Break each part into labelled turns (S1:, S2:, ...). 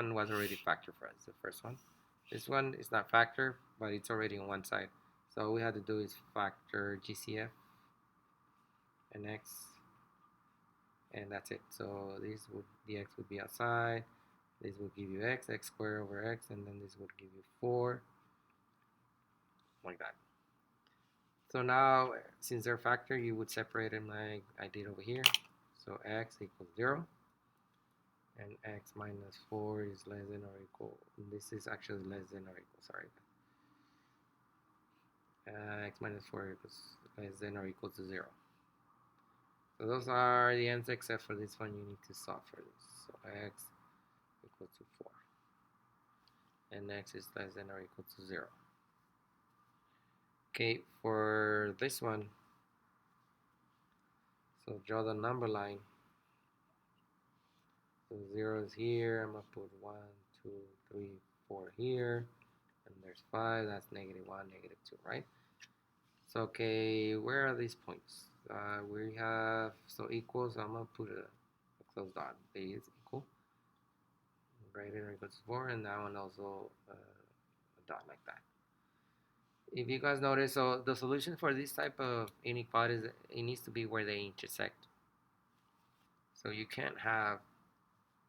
S1: one was already factor for us, the first one. This one is not factor, but it's already on one side. So all we have to do is factor GCF and x, and that's it. So the x would be outside. This would give you x squared over x, and then this would give you 4, like that. So now, since they're factor, you would separate them like I did over here. So x equals 0, and x minus 4 is less than or equal. This is actually less than or equal, sorry. X minus 4 equals less than or equal to 0. So those are the ends, except for this one, you need to solve for this. So x equal to 4, and x is less than or equal to 0. Okay, for this one, so draw the number line. So 0 is here. I'm going to put 1, 2, 3, 4 here. And there's 5. That's negative 1, negative 2, right? So, okay, where are these points? We have, so equals, so I'm going to put a closed dot. Base equal. Greater than or equal to 4. And that one also a dot like that. If you guys notice, so the solution for this type of inequalities, it needs to be where they intersect. So you can't have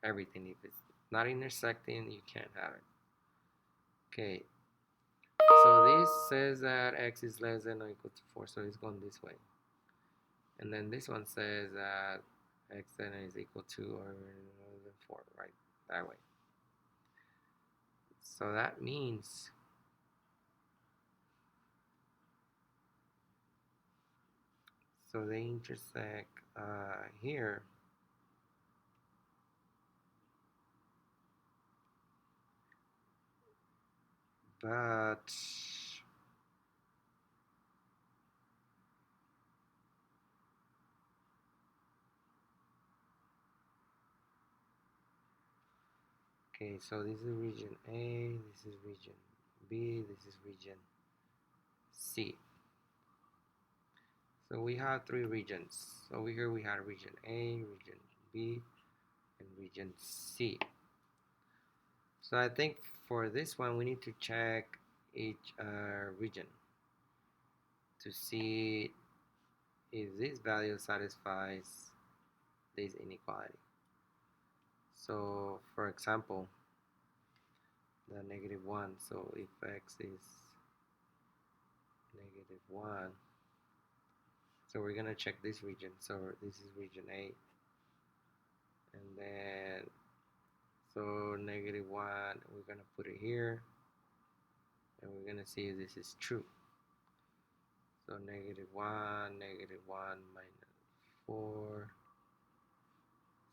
S1: everything. If it's not intersecting, you can't have it. Okay, so this says that x is less than or equal to 4, so it's going this way. And then this one says that x then is equal to or less than 4, right? That way. So that means so they intersect here. But okay, so this is region A, this is region B, this is region C. So we have 3 regions. Over here we have region A, region B, and region C. So I think for this one we need to check each region to see if this value satisfies this inequality. So for example, the negative 1, so if x is negative 1, so we're gonna check this region. So this is region A, and then so negative 1, we're gonna put it here, and we're gonna see if this is true. So negative 1 minus 4,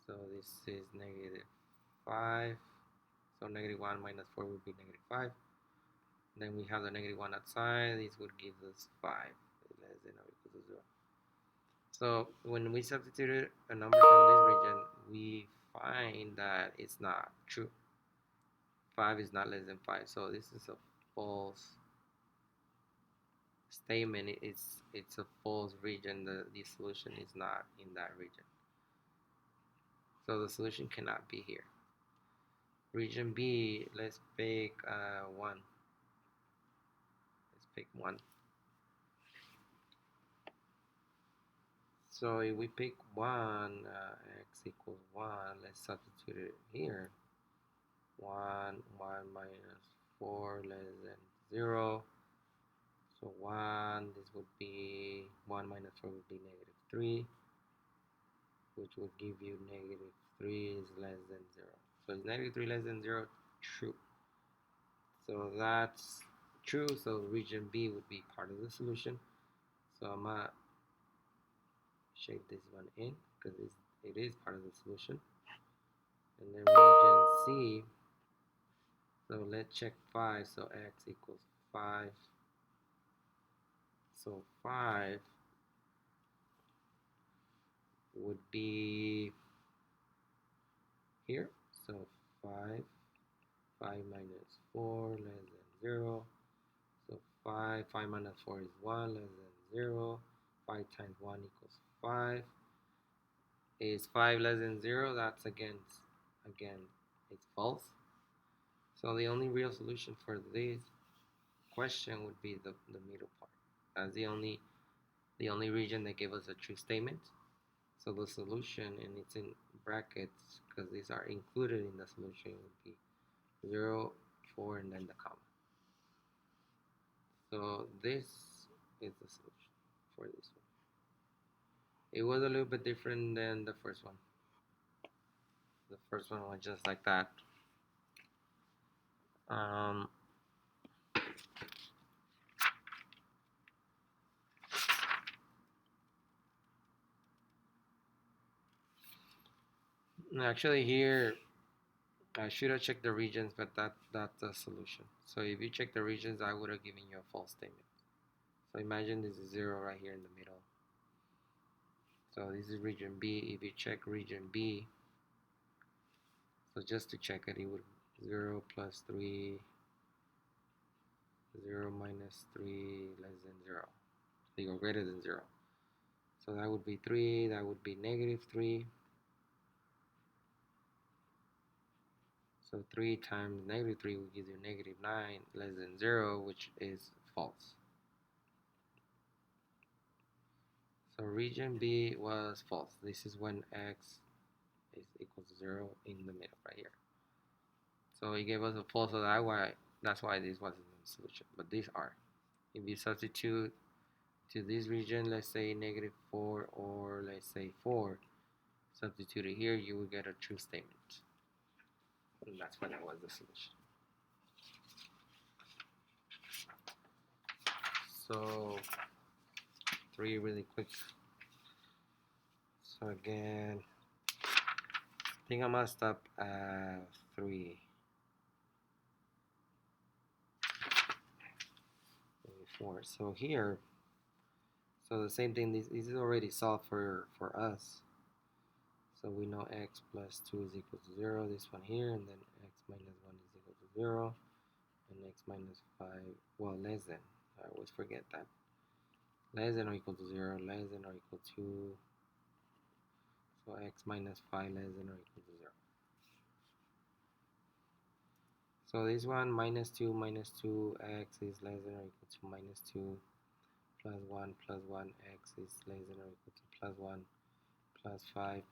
S1: so this is negative 5, so negative 1 minus 4 would be negative 5. Then we have the negative 1 outside, this would give us 5, less than or equal to 0. So when we substitute a number from this region, we find that it's not true. 5 is not less than 5, so this is a false statement. It's a false region. The solution is not in that region. So the solution cannot be here. Region B, let's pick 1. Let's pick 1. So if we pick 1, x equals 1, let's substitute it here. 1 minus 4 less than 0. So 1, this would be 1 minus 4 would be negative 3, which would give you negative 3 is less than 0. So is negative 3 less than 0? True. So that's true. So region B would be part of the solution. So I'm going to shape this one in because it is part of the solution. And then region C, so let's check 5. So x equals 5. So 5 would be here. So 5 minus 4 less than 0. So 5 minus 4 is 1 less than 0. 5 times 1 equals 5. Is 5 less than 0? That's again it's false. So the only real solution for this question would be the middle part. That's the only region that gave us a true statement. So the solution, and it's in brackets because these are included in the solution, would be 0, 4, and then the comma. So this is the solution for this one. It was a little bit different than the first one. The first one was just like that. Actually here I should have checked the regions, but that's the solution. So if you check the regions, I would have given you a false statement. So imagine this is 0 right here in the middle. So this is region B. If you check region B, so just to check it, it would 0 plus 3, 0 minus 3 less than 0. Or greater than 0. So that would be 3, that would be negative 3. So 3 times negative 3 will give you negative 9 less than 0, which is false. So region B was false. This is when x is equal to 0 in the middle right here. So it gave us a false, so that's why this wasn't the solution. But these are. If you substitute to this region, let's say negative 4 or let's say 4, substitute it here, you will get a true statement. And that's when that was the solution. So 3 really quick. So again, I think I messed up 3. 4. So here, so the same thing, this is already solved for us. So we know x plus 2 is equal to 0, this one here, and then x minus 1 is equal to 0, and x minus 5, well, less than, I always forget that. Less than or equal to 0, less than or equal to, so x minus 5 less than or equal to 0. So this one, minus 2, x is less than or equal to minus 2, plus 1, x is less than or equal to plus 1, plus 5.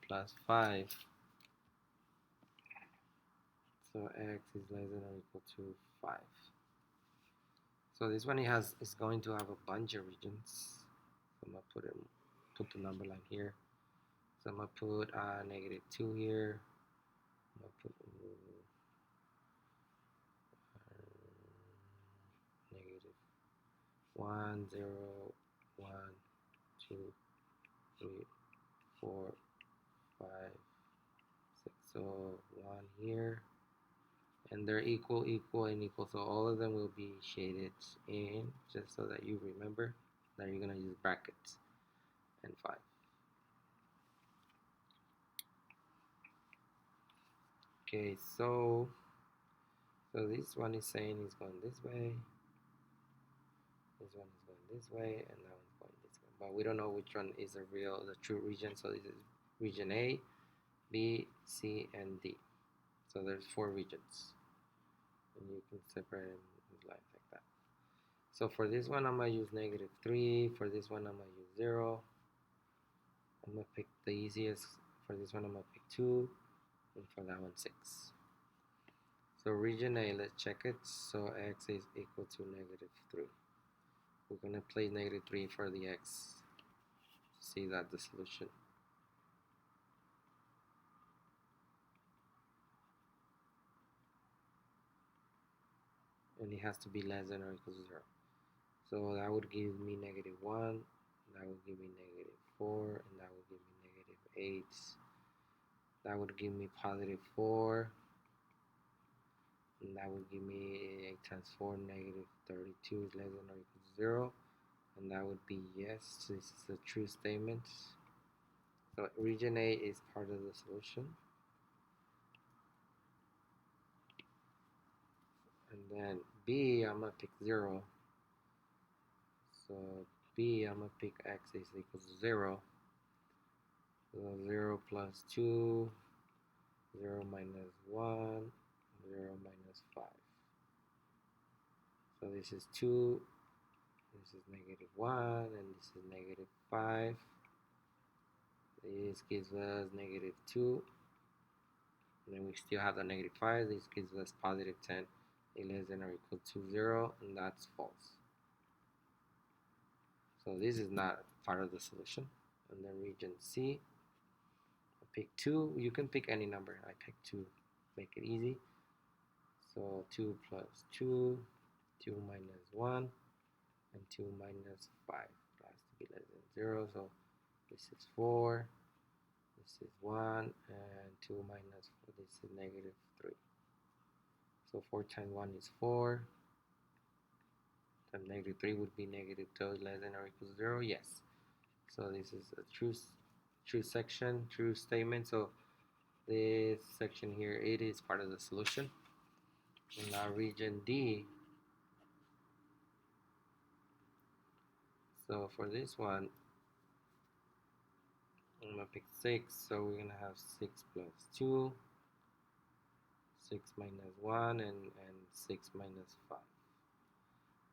S1: So x is less than or equal to 5. So this one is going to have a bunch of regions. So I'm gonna put the number line here. So I'm gonna put negative 2 here. I'm gonna put negative 1, 0, 1, 2, 3, 4, 5, 6. So 1 here. And they're equal, and equal. So all of them will be shaded in, just so that you remember that you're gonna use brackets. And 5. Okay, so this one is saying it's going this way. This one is going this way, and that one's going this way. But we don't know which one is the true region. So this is region A, B, C, and D. So there's 4 regions. And you can separate them with lines like that. So for this one, I'm going to use negative 3. For this one, I'm going to use 0. I'm going to pick the easiest. For this one, I'm going to pick 2. And for that one, 6. So region A, let's check it. So x is equal to negative 3. We're going to place negative 3 for the x. See that the solution. And it has to be less than or equal to 0. So that would give me negative 1, that would give me negative 4, and that would give me negative 8. That would give me positive 4, and that would give me 8 times 4, negative 32 is less than or equal to 0. And that would be yes, this is a true statement. So region A is part of the solution. And then B, I'm going to pick 0. So B, I'm going to pick x is equal to 0. So 0 plus 2, 0 minus 1, 0 minus 5. So this is 2, this is negative 1, and this is negative 5. This gives us negative 2. And then we still have the negative 5. This gives us positive 10. A less than or equal to 0, and that's false. So this is not part of the solution. And then region C, I pick 2. You can pick any number. I pick 2. Make it easy. So 2 plus 2, 2 minus 1, and 2 minus 5. It has to be less than 0. So this is 4. This is 1, and 2 minus 4. This is negative 3. So 4 times 1 is 4. Times negative 3 would be negative 2 less than or equal to 0. Yes. So this is a true section, true statement. So this section here, it is part of the solution. And now region D. So for this one, I'm gonna pick 6. So we're gonna have 6 plus 2, 6 minus 1, and 6 minus 5.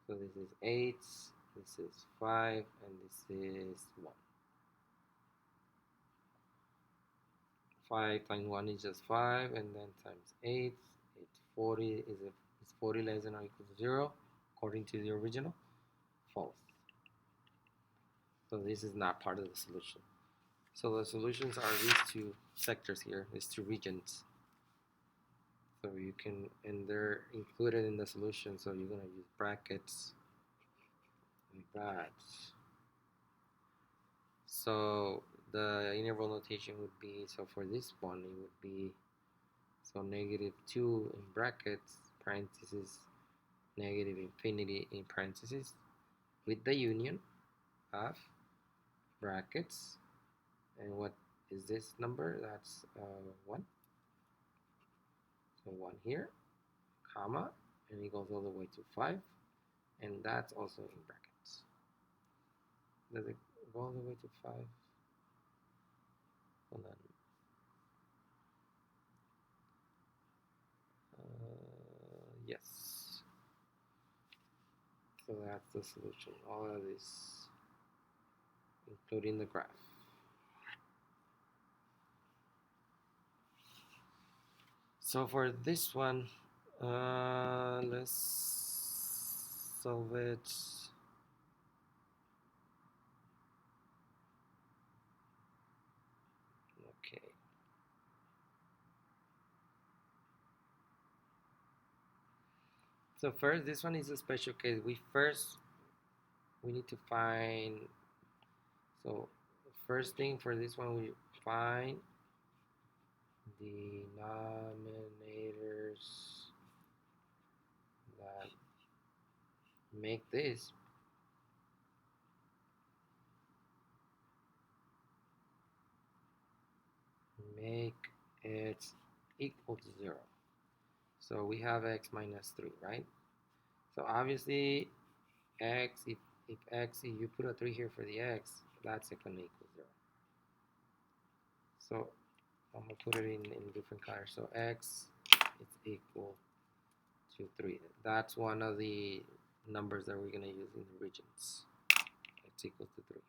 S1: So this is 8, this is 5, and this is 1. 5 times 1 is just 5, and then times 8, it's 40. Is 40 less than or equal to 0, according to the original? False. So this is not part of the solution. So the solutions are these two sectors here, these two regions. So you can, and they're included in the solution, so you're gonna use brackets like that. So the interval notation would be, so for this one it would be, so negative 2 in brackets, parentheses, negative infinity in parentheses, with the union of brackets, and what is this number? That's 1. So 1 here, comma, and it goes all the way to 5, and that's also in brackets. Does it go all the way to 5? Hold on. Yes. So that's the solution. All of this, including the graph. So for this one, let's solve it. Okay. So first, this one is a special case. We need to find, so the first thing for this one, we find denominators that make this equal to 0. So we have x minus 3, right? So obviously x, if you put a 3 here for the x, that's going to equal 0. So I'm going to put it in different colors. So x is equal to 3. That's one of the numbers that we're going to use in the regions. X equals to 3.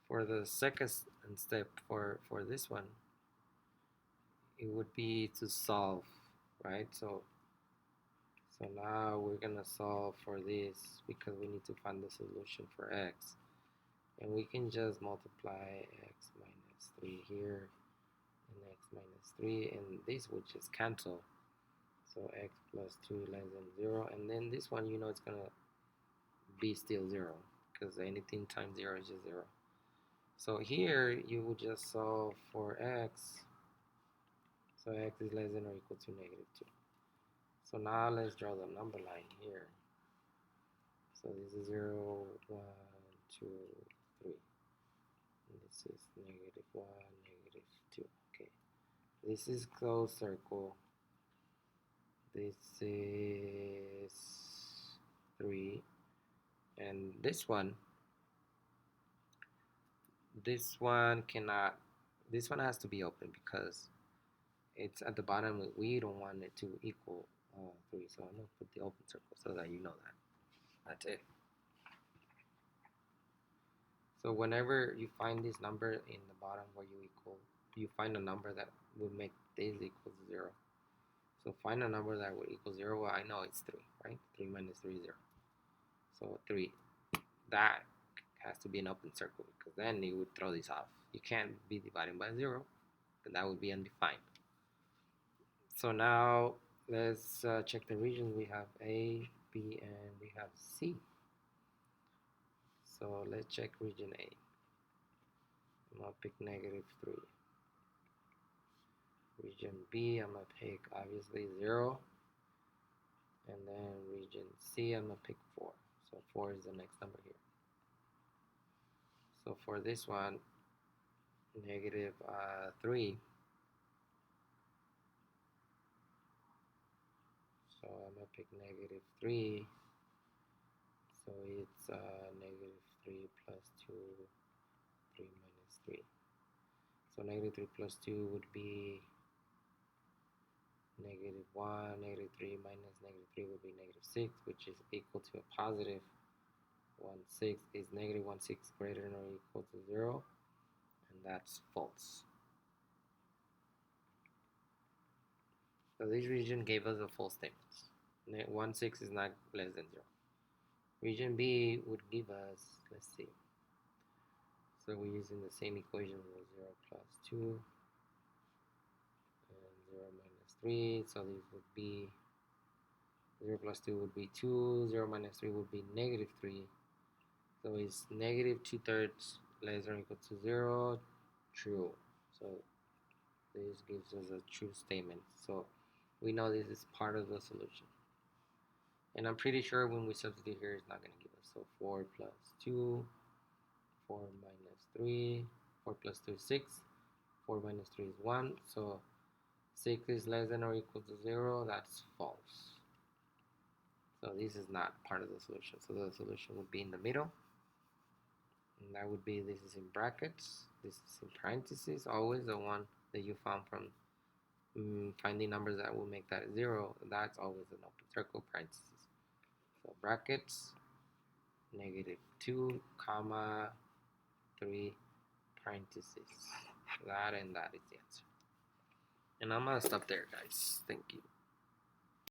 S1: For the second step for this one, it would be to solve, right? So now we're gonna solve for this because we need to find the solution for x, and we can just multiply x minus 3 here and x minus 3, and this would just cancel. So x plus 2 less than 0, and then this one, you know, it's gonna be still 0 because anything times 0 is just 0. So here you would just solve for x. So x is less than or equal to negative 2. So now let's draw the number line here. So this is 0, 1, 2, 3. And this is negative 1, negative 2. Okay. This is closed circle. This is 3. And this one cannot, this one has to be open because it's at the bottom. We don't want it to equal 3. So I'm going to put the open circle so that you know that. That's it. So whenever you find this number in the bottom where you find a number that would make this equal to 0. So find a number that would equal 0. Well, I know it's 3, right? 3 minus 3 is 0. So 3. That has to be an open circle because then you would throw this off. You can't be dividing by 0, and that would be undefined. So now let's check the regions. We have A, B, and we have C. So let's check region A. I'm going to pick -3. Region B, I'm going to pick obviously 0. And then region C, I'm going to pick 4. So 4 is the next number here. So for this one, -3. So I'm going to pick -3. So it's -3 plus 2, 3 minus 3. So -3 plus 2 would be -1, -3 minus -3 would be -6, which is equal to a positive 1, 6. Is -1, 6 greater than or equal to 0? And that's false. So this region gave us a false statement. 1, 6 is not less than 0. Region B would give us, let's see. So we're using the same equation with 0 plus 2 and 0 minus 3. So this would be 0 plus 2 would be 2, 0 minus 3 would be -3. So it's -2/3 less than or equal to 0. True. So this gives us a true statement. So we know this is part of the solution. And I'm pretty sure when we substitute here, it's not going to give us. So 4 plus 2, 4 minus 3, 4 plus 2 is 6, 4 minus 3 is 1. So 6 is less than or equal to 0. That's false. So this is not part of the solution. So the solution would be in the middle. And that would be, this is in brackets, this is in parentheses, always the one that you found from finding numbers that will make that 0. That's always an open circle, parentheses. So brackets, -2, comma, 3, parentheses. That and that is the answer. And I'm going to stop there, guys. Thank you.